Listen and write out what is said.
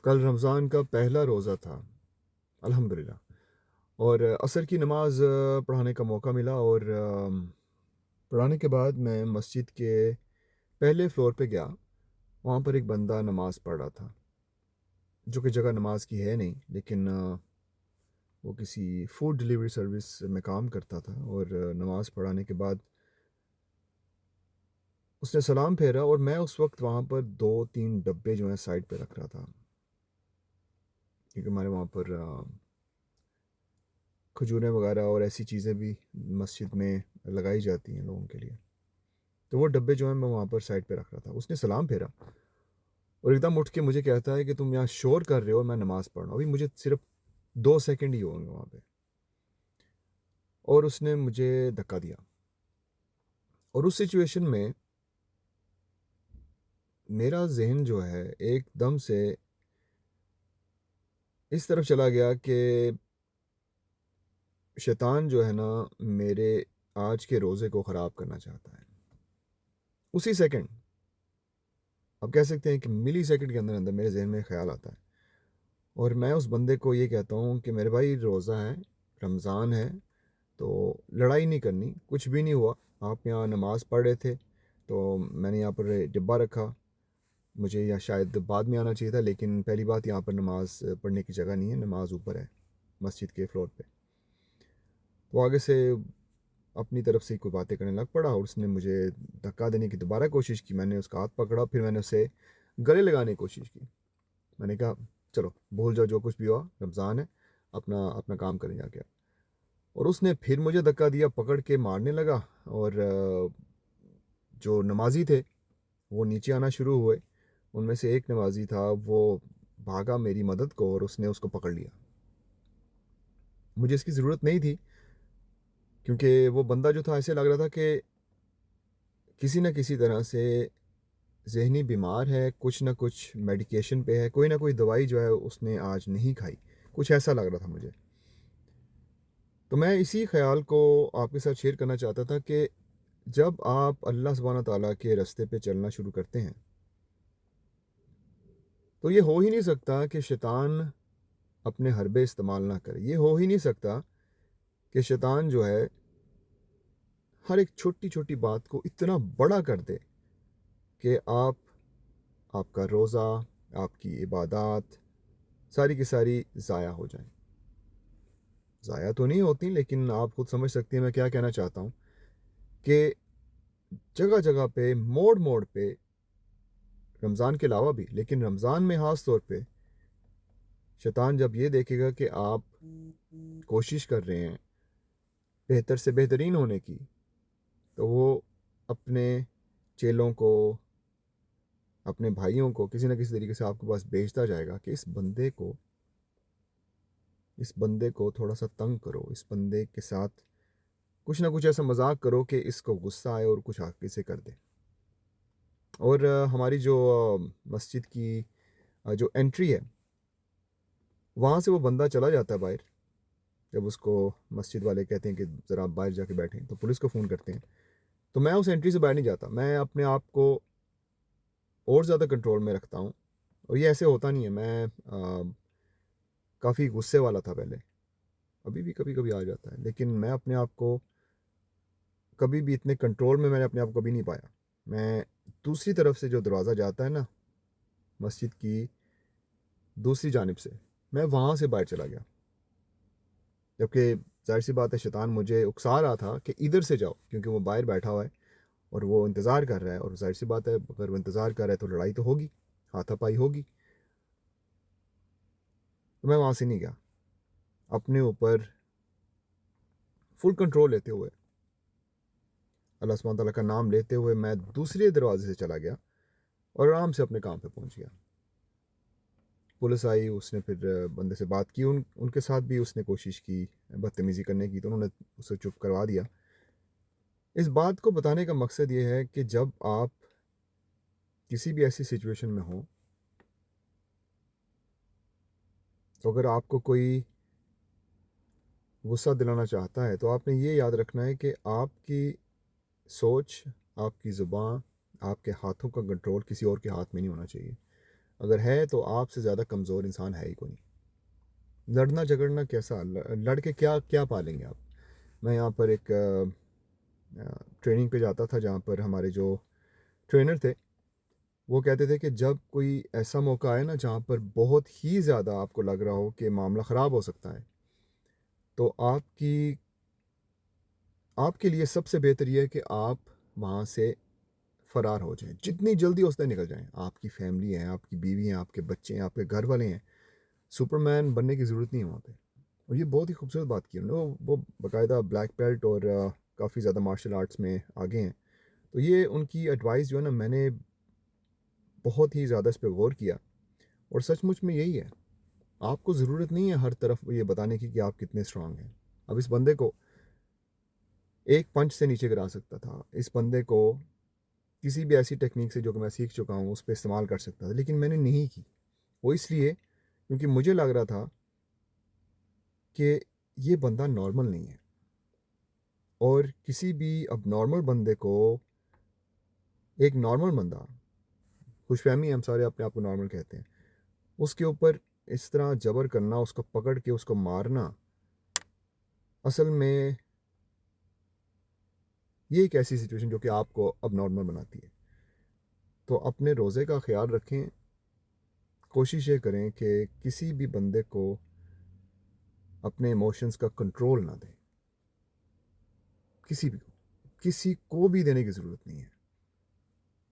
कल रमज़ान का पहला रोज़ा था, अल्हम्दुलिल्लाह। और असर की नमाज़ पढ़ाने का मौका मिला और पढ़ाने के बाद मैं मस्जिद के पहले फ्लोर पे गया। वहाँ पर एक बंदा नमाज़ पढ़ रहा था, जो कि जगह नमाज की है नहीं, लेकिन वो किसी फूड डिलीवरी सर्विस में काम करता था। और नमाज़ पढ़ाने के बाद उसने सलाम फेरा और मैं उस वक़्त वहाँ पर 2-3 डब्बे जो हैं साइड पे रख रहा था, क्योंकि हमारे वहाँ पर खजूरें वगैरह और ऐसी चीज़ें भी मस्जिद में लगाई जाती हैं लोगों के लिए। तो वो डब्बे जो हैं मैं वहाँ पर साइड पे रख रहा था। उसने सलाम फेरा और एकदम उठ के मुझे कहता है कि तुम यहाँ शोर कर रहे हो और मैं नमाज़ पढ़ रहा हूँ। अभी मुझे सिर्फ़ 2 सेकंड ही होंगे वहाँ पे, और उसने मुझे धक्का दिया। और उस सिचुएशन में मेरा ज़हन जो है एकदम से इस तरफ चला गया कि शैतान जो है ना, मेरे आज के रोज़े को ख़राब करना चाहता है। उसी सेकंड, आप कह सकते हैं कि मिली सेकंड के अंदर-अंदर मेरे ज़हन में ख़्याल आता है। और मैं उस बंदे को ये कहता हूँ कि मेरे भाई रोज़ा है, रमज़ान है, तो लड़ाई नहीं करनी, कुछ भी नहीं हुआ। आप यहाँ नमाज़ पढ़ रहे थे, तो मैंने यहाँ पर डिब्बा रखा। मुझे या शायद बाद में आना चाहिए था, लेकिन पहली बात यहाँ पर नमाज़ पढ़ने की जगह नहीं है, नमाज़ ऊपर है, मस्जिद के फ्लोर पे। वो आगे से अपनी तरफ से ही कोई बातें करने लग पड़ा और उसने मुझे धक्का देने की दोबारा कोशिश की। मैंने उसका हाथ पकड़ा, फिर मैंने उसे गले लगाने की कोशिश की। मैंने कहा, चलो भूल जाओ जो कुछ भी हुआ, रमज़ान है, अपना अपना काम करें जाके। और उसने फिर मुझे धक्का दिया, पकड़ के मारने लगा। और जो नमाजी थे वो नीचे आना शुरू हुए। उनमें से एक नमाजी था, वो भागा मेरी मदद को और उसने उसको पकड़ लिया। मुझे इसकी ज़रूरत नहीं थी, क्योंकि वो बंदा जो था ऐसे लग रहा था कि किसी न किसी तरह से ज़हनी बीमार है, कुछ ना कुछ मेडिकेशन पे है, कोई ना कोई दवाई जो है उसने आज नहीं खाई, कुछ ऐसा लग रहा था मुझे। तो मैं इसी ख़्याल को आपके साथ शेयर करना चाहता था कि जब आप अल्लाह सुब्हाना ताला के रास्ते पे चलना शुरू करते हैं, तो ये हो ही नहीं सकता कि शैतान अपने हरबे इस्तेमाल ना करे। ये हो ही नहीं सकता कि शैतान जो है हर एक छोटी-छोटी बात को इतना बड़ा कर दे कि आपका रोज़ा, आपकी इबादत सारी की सारी ज़ाया हो जाएँ। ज़ाया तो नहीं होती, लेकिन आप खुद समझ सकती हैं मैं क्या कहना चाहता हूँ कि जगह-जगह पे, मोड़-मोड़ पे, रमज़ान के अलावा भी, लेकिन रमज़ान में ख़ास तौर पे शैतान जब ये देखेगा कि आप कोशिश कर रहे हैं बेहतर से बेहतरीन होने की, तो वो अपने चेलों को, अपने भाइयों को किसी न किसी तरीके से आपके पास भेजता जाएगा कि इस बंदे को थोड़ा-सा तंग करो, इस बंदे के साथ कुछ ना कुछ ऐसा मज़ाक करो कि इसको गुस्सा आए और कुछ आगे से कर दे। और हमारी जो मस्जिद की जो एंट्री है, वहाँ से वो बंदा चला जाता है बाहर। जब उसको मस्जिद वाले कहते हैं कि ज़रा आप बाहर जाके बैठें, तो पुलिस को फ़ोन करते हैं। तो मैं उस एंट्री से बाहर नहीं जाता, मैं अपने आप को और ज़्यादा कंट्रोल में रखता हूँ। और ये ऐसे होता नहीं है, मैं काफ़ी गुस्से वाला था पहले, अभी भी कभी-कभी आ जाता है, लेकिन मैं अपने आप को कभी भी इतने कंट्रोल में मैंने अपने आप को कभी नहीं पाया। मैं दूसरी तरफ से जो दरवाज़ा जाता है ना, मस्जिद की दूसरी जानिब से, मैं वहाँ से बाहर चला गया। जबकि ज़ाहिर-सी बात है शैतान मुझे उकसा रहा था कि इधर से जाओ, क्योंकि वो बाहर बैठा हुआ है और वो इंतज़ार कर रहा है, और ज़ाहिर-सी बात है अगर वो इंतज़ार कर रहा है तो लड़ाई तो होगी, हाथापाई होगी। तो मैं वहाँ से नहीं गया। अपने ऊपर फुल कंट्रोल लेते हुए, अल्लाह सुब्हानहू तआला का नाम लेते हुए मैं दूसरे दरवाज़े से चला गया और आराम से अपने काम पे पहुँच गया। पुलिस आई, उसने फिर बंदे से बात की, उनके साथ भी उसने कोशिश की बदतमीज़ी करने की, तो उन्होंने उसे चुप करवा दिया। इस बात को बताने का मकसद ये है कि जब आप किसी भी ऐसी सिचुएशन में हों, तो अगर आपको कोई गुस्सा दिलाना चाहता है, तो आपने ये याद रखना है कि आपकी सोच, आपकी ज़ुबान, आपके हाथों का कंट्रोल किसी और के हाथ में नहीं होना चाहिए। अगर है तो आपसे ज़्यादा कमज़ोर इंसान है ही कोई नहीं। लड़ना झगड़ना कैसा, लड़ के क्या क्या पालेंगे आप। मैं यहाँ पर एक ट्रेनिंग पे जाता था जहाँ पर हमारे जो ट्रेनर थे वो कहते थे कि जब कोई ऐसा मौका आए ना जहाँ पर बहुत ही ज़्यादा आपको लग रहा हो कि मामला ख़राब हो सकता है, तो आपके लिए सबसे बेहतर ये है कि आप वहाँ से फ़रार हो जाएं, जितनी जल्दी हो सकता है निकल जाएं। आपकी फैमिली है, आपकी बीवी है, आपके बच्चे हैं, आपके घर वाले हैं, सुपरमैन बनने की ज़रूरत नहीं है वहाँ पे। और ये बहुत ही खूबसूरत बात की उन्होंने, वो बाकायदा ब्लैक बेल्ट और काफ़ी ज़्यादा मार्शल आर्ट्स में आगे हैं। तो ये उनकी एडवाइस जो है ना, मैंने बहुत ही ज़्यादा इस पर गौर किया और सचमुच में यही है। आपको ज़रूरत नहीं है हर तरफ ये बताने की कि आप कितने स्ट्रांग हैं। अब इस बंदे को एक पंच से नीचे गिरा सकता था, इस बंदे को किसी भी ऐसी टेक्निक से जो कि मैं सीख चुका हूँ उस पर इस्तेमाल कर सकता था, लेकिन मैंने नहीं की। वो इसलिए क्योंकि मुझे लग रहा था कि ये बंदा नॉर्मल नहीं है, और किसी भी अब नॉर्मल बंदे को एक नॉर्मल बंदा, खुशफहमी हम सारे अपने आप को नॉर्मल कहते हैं, उसके ऊपर इस तरह जबर करना, उसको पकड़ के उसको मारना, असल में ये एक ऐसी सिचुएशन जो कि आपको अब नॉर्मल बनाती है। तो अपने रोज़े का ख्याल रखें, कोशिश ये करें कि किसी भी बंदे को अपने इमोशंस का कंट्रोल ना दें, किसी को भी देने की ज़रूरत नहीं है।